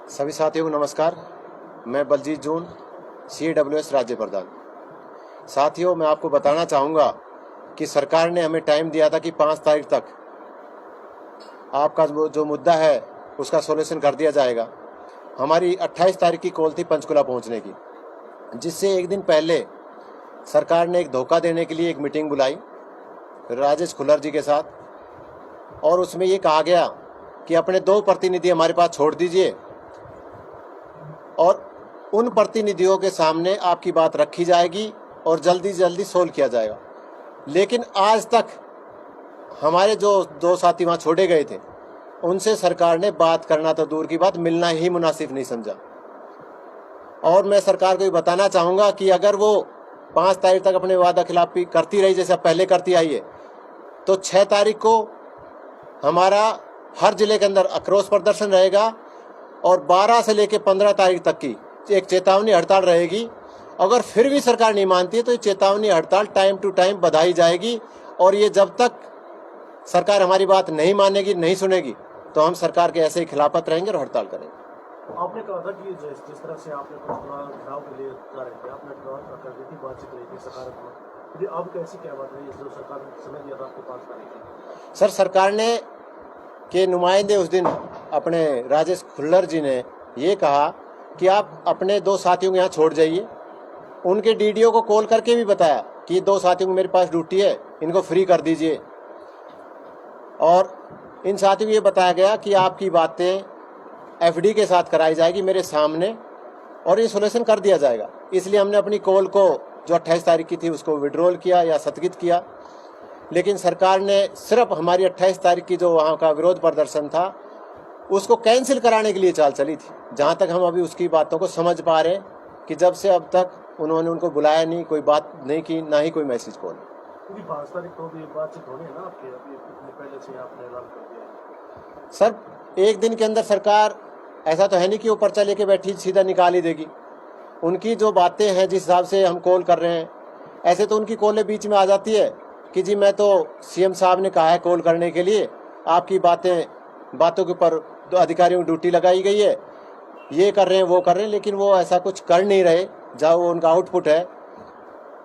सभी साथियों को नमस्कार। मैं बलजीत जून, CWS राज्य प्रधान। साथियों, मैं आपको बताना चाहूँगा कि सरकार ने हमें टाइम दिया था कि 5 तारीख तक आपका जो मुद्दा है उसका सॉल्यूशन कर दिया जाएगा। हमारी 28 तारीख की कॉल थी पंचकुला पहुँचने की, जिससे एक दिन पहले सरकार ने एक धोखा देने के लिए एक मीटिंग बुलाई राजेश खुल्लर जी के साथ, और उसमें ये कहा गया कि अपने 2 प्रतिनिधि हमारे पास छोड़ दीजिए और उन प्रतिनिधियों के सामने आपकी बात रखी जाएगी और जल्दी से जल्दी सोल्व किया जाएगा। लेकिन आज तक हमारे जो 2 साथी वहाँ छोड़े गए थे उनसे सरकार ने बात करना तो दूर की बात, मिलना ही मुनासिब नहीं समझा। और मैं सरकार को ये बताना चाहूँगा कि अगर वो 5 तारीख तक अपने वादा खिलाफी करती रही जैसे पहले करती आई है, तो 6 तारीख को हमारा हर जिले के अंदर आक्रोश प्रदर्शन रहेगा और 12 से लेकर 15 तारीख तक की एक चेतावनी हड़ताल रहेगी। अगर फिर भी सरकार नहीं मानती है तो ये चेतावनी हड़ताल टाइम टू टाइम बढ़ाई जाएगी, और ये जब तक सरकार हमारी बात नहीं मानेगी, नहीं सुनेगी, तो हम सरकार के ऐसे ही खिलाफत रहेंगे और हड़ताल करेंगे। आपने कहा था कि जिस तरह से आपने घिराव के लिए जा रहे थे, आपने कर दी थी, बातचीत रही थी सकारात्मक, अब कैसी क्या बात रही जो सरकार ने समय दिया था आपको 5 तारीख? सर, सरकार ने के नुमाइंदे उस दिन अपने राजेश खुल्लर जी ने ये कहा कि आप अपने 2 साथियों को यहाँ छोड़ जाइए। उनके DDO को कॉल करके भी बताया कि 2 साथियों को मेरे पास ड्यूटी है, इनको फ्री कर दीजिए। और इन साथियों को ये बताया गया कि आपकी बातें FD के साथ कराई जाएगी मेरे सामने और ये सोल्यूशन कर दिया जाएगा। इसलिए हमने अपनी कॉल को जो 28 तारीख की थी उसको विड्रॉल किया या स्थगित किया। लेकिन सरकार ने सिर्फ हमारी 28 तारीख की जो वहाँ का विरोध प्रदर्शन था उसको कैंसिल कराने के लिए चाल चली थी। जहाँ तक हम अभी उसकी बातों को समझ पा रहे हैं कि जब से अब तक उन्होंने उनको बुलाया नहीं, कोई बात नहीं की, ना ही कोई मैसेज कॉल। 5 तारीख को भी बातचीत होनी है ना आपके, अभी पहले से आपने ऐलान कर दिया? सर, एक दिन के अंदर सरकार ऐसा तो है नहीं कि वो पर्चा लेके बैठी सीधा निकाल ही देगी। उनकी जो बातें हैं, जिस हिसाब से हम कॉल कर रहे हैं, ऐसे तो उनकी कॉलें बीच में आ जाती है कि जी मैं तो CM साहब ने कहा है कॉल करने के लिए, आपकी बातों के ऊपर तो अधिकारियों की ड्यूटी लगाई गई है, ये कर रहे हैं वो कर रहे हैं, लेकिन वो ऐसा कुछ कर नहीं रहे जहाँ वो उनका आउटपुट है।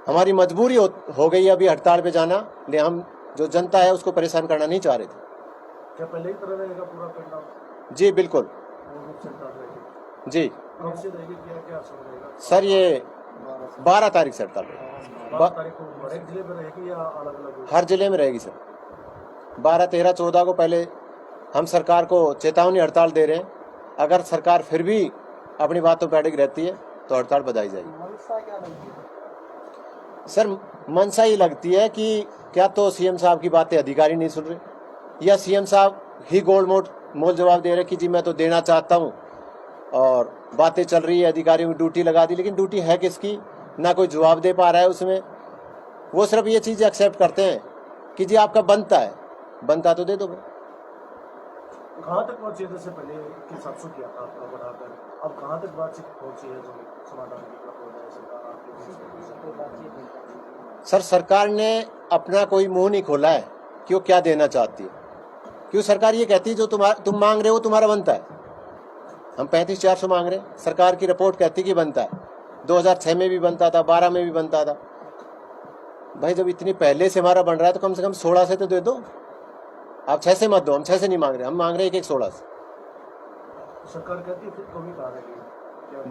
हमारी मजबूरी हो गई अभी हड़ताल पे जाना, ले हम जो जनता है उसको परेशान करना नहीं चाह रहे थे। क्या पहले ही तरह रहेगा पूरा करना? जी बिल्कुल जी क्या सर, ये 12 तारीख से हड़ताल 12 तारीख को हर एक जिले में रहेगी या अलग अलग? हर जिले में रहेगी सर। 12, 13, 14 को पहले हम सरकार को चेतावनी हड़ताल दे रहे हैं। अगर सरकार फिर भी अपनी बातों पर अड़िग रहती है तो हड़ताल बधाई जाएगी। मनसा क्या लगती है सर, मनसा ही लगती है कि क्या तो CM साहब की बातें अधिकारी नहीं सुन रहे, या CM साहब ही गोल मोल जवाब दे रहे कि जी मैं तो देना चाहता हूँ और बातें चल रही है, अधिकारियों की ड्यूटी लगा दी, लेकिन ड्यूटी है किसकी, ना कोई जवाब दे पा रहा है उसमें। वो सिर्फ ये चीज़ एक्सेप्ट करते हैं कि जी आपका बनता तो दे दो। कहाँ तक पहुँची है? पहले किस 700 किया था आपका बढ़ाकर, अब कहाँ तक बातचीत पहुँची है जो समाधान की तरफ हो जाए सरकार? सर, सरकार ने अपना कोई मुंह नहीं खोला है कि वो क्या देना चाहती है। क्यों सरकार ये कहती है जो तुम मांग रहे हो तुम्हारा बनता है। हम 35,400 मांग रहे हैं, सरकार की रिपोर्ट कहती कि बनता है। 2006 में भी बनता था, 12 में भी बनता था। भाई जब इतनी पहले से हमारा बन रहा है तो कम से कम 16 से तो दे दो। आप 6 से मत दो, हम 6 से नहीं मांग रहे, हम मांग रहे हैं 16 से। सरकार कहती है फिर तो भी कहा रही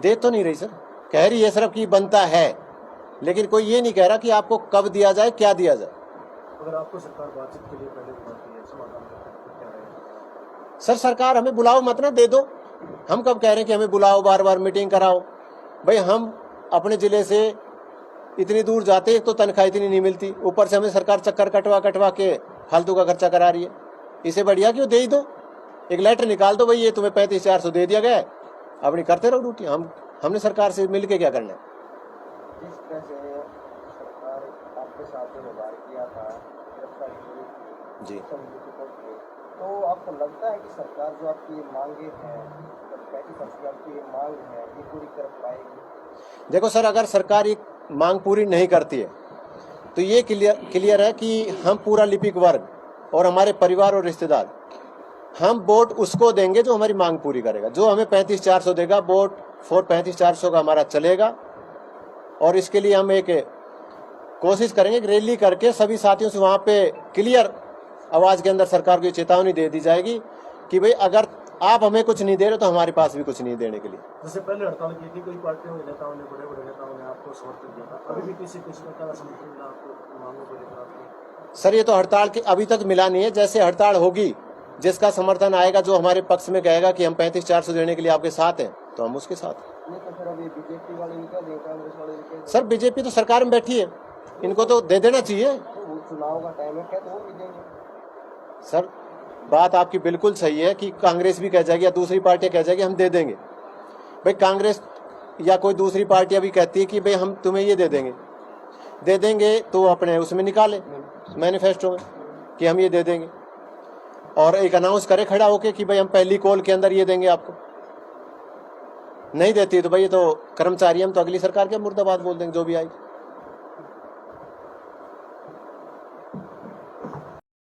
दे तो नहीं रही सर, कह रही है सिर्फ कि बनता है, लेकिन कोई ये नहीं कह रहा कि आपको कब दिया जाए, क्या दिया जाए। अगर आपको सरकार बातचीत के लिए पहले बुलाती है, समाधान क्या रहेगा? सर, सरकार हमें बुलाओ मत ना, दे दो। हम कब कह रहे हैं कि हमें बुलाओ, बार बार मीटिंग कराओ। भाई हम अपने ज़िले से इतनी दूर जाते तो तनख्वाह इतनी नहीं मिलती, ऊपर से हमें सरकार चक्कर कटवा के फालतू का खर्चा करा रही है। इसे बढ़िया क्यों दे ही दो, एक लेटर निकाल दो, भाई ये तुम्हें 35,400 दे दिया गया है, अपनी करते रहो ड्यूटी। हमने सरकार से मिल के क्या करना है? जिस तरह से सरकार आपके साथ व्यवहार किया था जी, तो आपको लगता है कि सरकार जो आपकी मांगे हैं, 35% आपकी मांग है, ये पूरी कर पाएगी? देखो सर, अगर सरकार ये मांग पूरी नहीं करती है तो ये क्लियर है कि हम पूरा लिपिक वर्ग और हमारे परिवार और रिश्तेदार हम वोट उसको देंगे जो हमारी मांग पूरी करेगा। जो हमें 35-400 देगा, वोट फॉर 35-400 का हमारा चलेगा। और इसके लिए हम एक कोशिश करेंगे कि रैली करके सभी साथियों से वहाँ पे क्लियर आवाज़ के अंदर सरकार को ये चेतावनी दे दी जाएगी कि भाई अगर आप हमें कुछ नहीं दे रहे तो हमारे पास भी कुछ नहीं देने के लिए। जैसे पहले हड़ताल की थी, कोई पार्टियों के नेताओं ने, बड़े बड़े नेताओं ने आपको समर्थन दिया था, अभी भी किसी प्रकार का समर्थन मिला आपको मांगों को लेकर आपकी? सर, ये तो हड़ताल के अभी तक मिला नहीं है। जैसे हड़ताल होगी, जिसका समर्थन आएगा, जो हमारे पक्ष में कहेगा कि हम 35-400 देने के लिए आपके साथ हैं, तो हम उसके साथ हैं। नहीं तो फिर अभी बीजेपी वाले भी कह दें, कांग्रेस वाले भी कह दें। सर, बीजेपी तो सरकार में बैठी है, इनको तो दे देना चाहिए। तो वो चुनाव का टाइम है, क्या तो वो भी देंगे। सर, बात आपकी बिल्कुल सही है कि कांग्रेस भी कह जाएगी या दूसरी पार्टियां कह जाएगी हम दे देंगे। भाई कांग्रेस या कोई दूसरी पार्टियां भी कहती है कि भाई हम तुम्हें ये दे देंगे तो अपने उसमें निकाले मैनिफेस्टो में कि हम ये दे देंगे, और एक अनाउंस करे खड़ा होके कि भाई हम पहली कॉल के अंदर ये देंगे आपको। नहीं देती तो भाई ये तो कर्मचारी, हम तो अगली सरकार के मुर्दाबाद बोल देंगे जो भी आएगी।